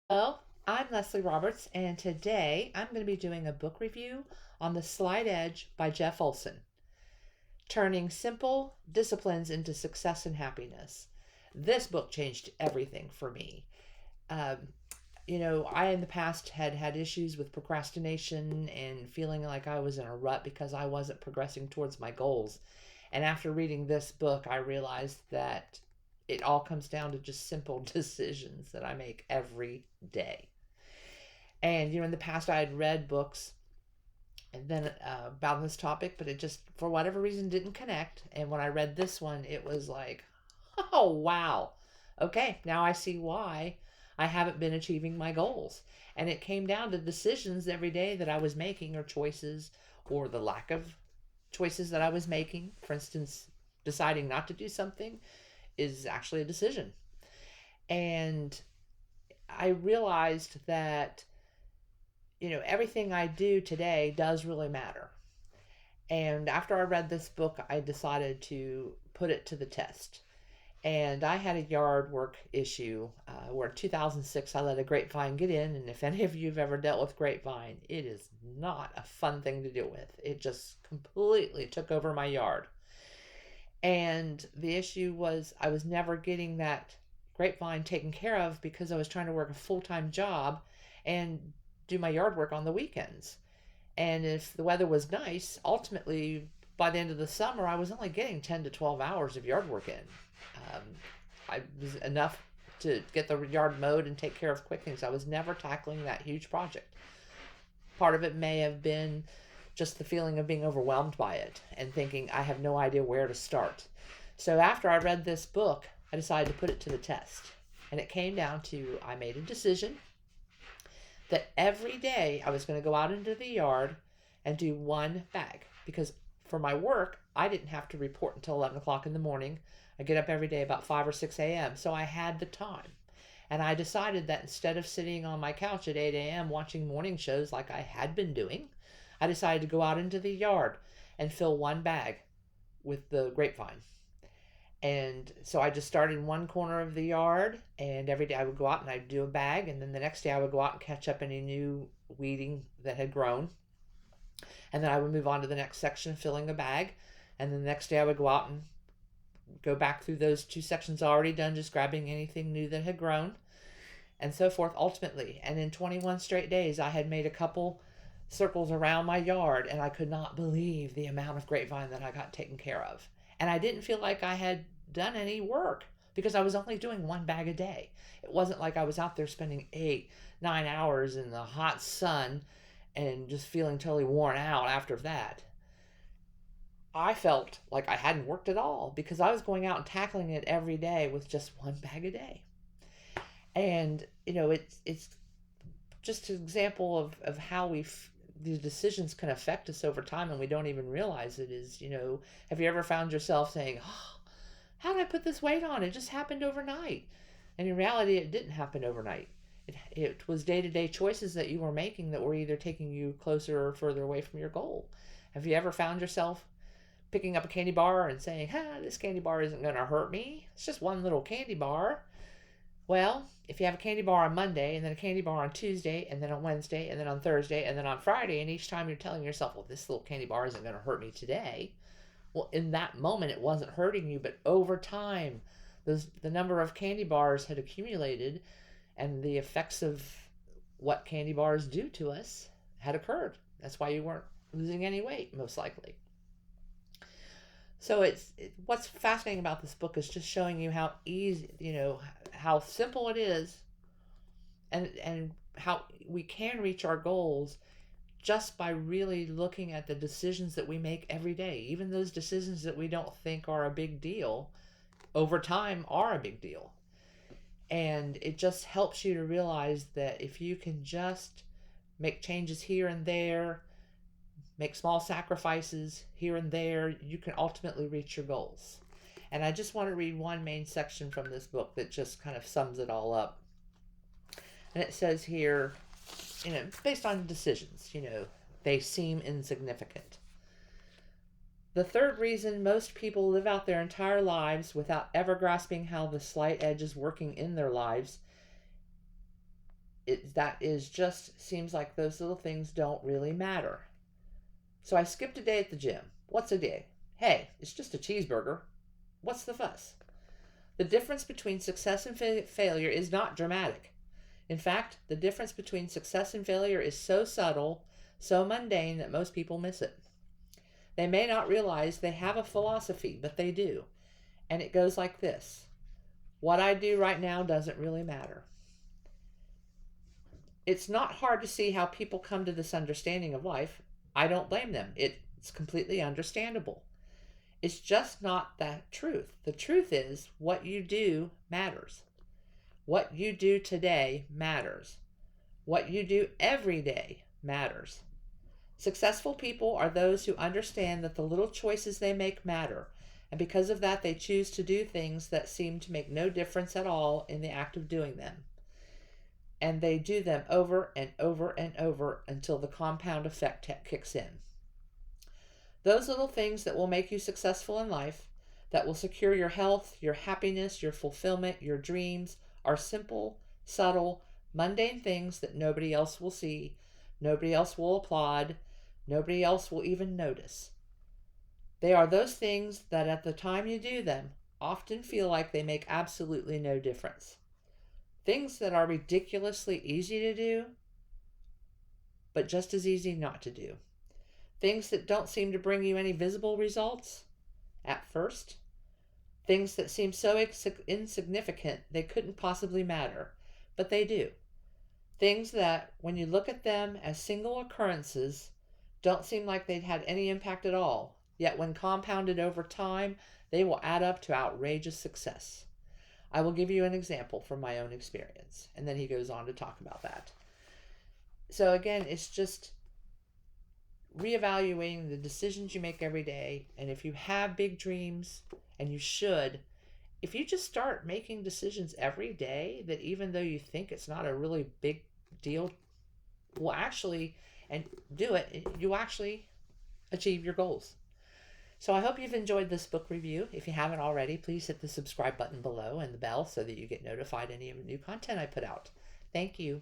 Hello, I'm Leslie Roberts, and today I'm going to be doing a book review on The Slight Edge by Jeff Olson, Turning Simple Disciplines into Success and Happiness. This book changed everything for me. Um, I in the past had issues with procrastination and feeling like I was in a rut because I wasn't progressing towards my goals. And after reading this book, I realized that it all comes down to just simple decisions that I make every day. And in the past, I had read books and then about this topic, but it just for whatever reason didn't connect. And when I read this one, it was like, oh wow, okay, now I see why I haven't been achieving my goals. And it came down to decisions every day that I was making, or choices, or the lack of choices that I was making. For instance, deciding not to do something is actually a decision. And I realized that everything I do today does really matter. And after I read this book, I decided to put it to the test. And I had a yard work issue where in 2006 I let a grapevine get in. And if any of you have ever dealt with grapevine, it is not a fun thing to deal with. It just completely took over my yard. And the issue was I was never getting that grapevine taken care of because I was trying to work a full time job and do my yard work on the weekends. And if the weather was nice, ultimately by the end of the summer, I was only getting 10 to 12 hours of yard work in. Um, I was enough to get the yard mowed and take care of quick things. I was never tackling that huge project. Part of it may have been just the feeling of being overwhelmed by it and thinking, I have no idea where to start. So after I read this book, I decided to put it to the test. And it came down to I made a decision that every day I was going to go out into the yard and do one bag. Because for my work, I didn't have to report until 11 o'clock in the morning. I get up every day about 5 or 6 a.m. So I had the time. And I decided that instead of sitting on my couch at 8 a.m. watching morning shows like I had been doing, I decided to go out into the yard and fill one bag with the grapevine. And so I just started in one corner of the yard, and every day I would go out and I'd do a bag, and then the next day I would go out and catch up any new weeding that had grown. And then I would move on to the next section, filling a bag. And then the next day I would go out and go back through those two sections already done, just grabbing anything new that had grown, and so forth ultimately. And in 21 straight days, I had made a couple circles around my yard, and I could not believe the amount of grapevine that I got taken care of. And I didn't feel like I had done any work because I was only doing one bag a day. It wasn't like I was out there spending 8, 9 hours in the hot sun and just feeling totally worn out after that. I felt like I hadn't worked at all because I was going out and tackling it every day with just one bag a day. And it's just an example of how these decisions can affect us over time and we don't even realize it. Is have you ever found yourself saying, oh, how did I put this weight on? It just happened overnight. And in reality, it didn't happen overnight. It was day-to-day choices that you were making that were either taking you closer or further away from your goal. Have you ever found yourself picking up a candy bar and saying, this candy bar isn't going to hurt me. It's just one little candy bar. Well, if you have a candy bar on Monday and then a candy bar on Tuesday and then on Wednesday and then on Thursday and then on Friday, and each time you're telling yourself, well, this little candy bar isn't going to hurt me today. Well, in that moment, it wasn't hurting you, but over time, the number of candy bars had accumulated and the effects of what candy bars do to us had occurred. That's why you weren't losing any weight, most likely. So what's fascinating about this book is just showing you how easy, how simple it is, and how we can reach our goals just by really looking at the decisions that we make every day. Even those decisions that we don't think are a big deal, over time are a big deal. And it just helps you to realize that if you can just make changes here and there, make small sacrifices here and there, you can ultimately reach your goals. And I just want to read one main section from this book that just kind of sums it all up. And it says here, based on decisions, they seem insignificant. The third reason most people live out their entire lives without ever grasping how the slight edge is working in their lives that is just seems like those little things don't really matter. So I skipped a day at the gym. What's a day? Hey, it's just a cheeseburger. What's the fuss? The difference between success and failure is not dramatic. In fact, the difference between success and failure is so subtle, so mundane that most people miss it. They may not realize they have a philosophy, but they do. And it goes like this: what I do right now doesn't really matter. It's not hard to see how people come to this understanding of life. I don't blame them. It's completely understandable. It's just not that truth. The truth is what you do matters. What you do today matters. What you do every day matters. Successful people are those who understand that the little choices they make matter, and because of that, they choose to do things that seem to make no difference at all in the act of doing them. And they do them over and over and over until the compound effect kicks in. Those little things that will make you successful in life, that will secure your health, your happiness, your fulfillment, your dreams, are simple, subtle, mundane things that nobody else will see, nobody else will applaud, nobody else will even notice. They are those things that at the time you do them often feel like they make absolutely no difference. Things that are ridiculously easy to do, but just as easy not to do. Things that don't seem to bring you any visible results at first. Things that seem so insignificant they couldn't possibly matter, but they do. Things that, when you look at them as single occurrences, don't seem like they'd had any impact at all, yet when compounded over time, they will add up to outrageous success. I will give you an example from my own experience, and then he goes on to talk about that. So again, it's just reevaluating the decisions you make every day, and if you have big dreams, and you should, if you just start making decisions every day that even though you think it's not a really big deal, will actually, and do it, you actually achieve your goals. So I hope you've enjoyed this book review. If you haven't already, please hit the subscribe button below and the bell so that you get notified any of the new content I put out. Thank you.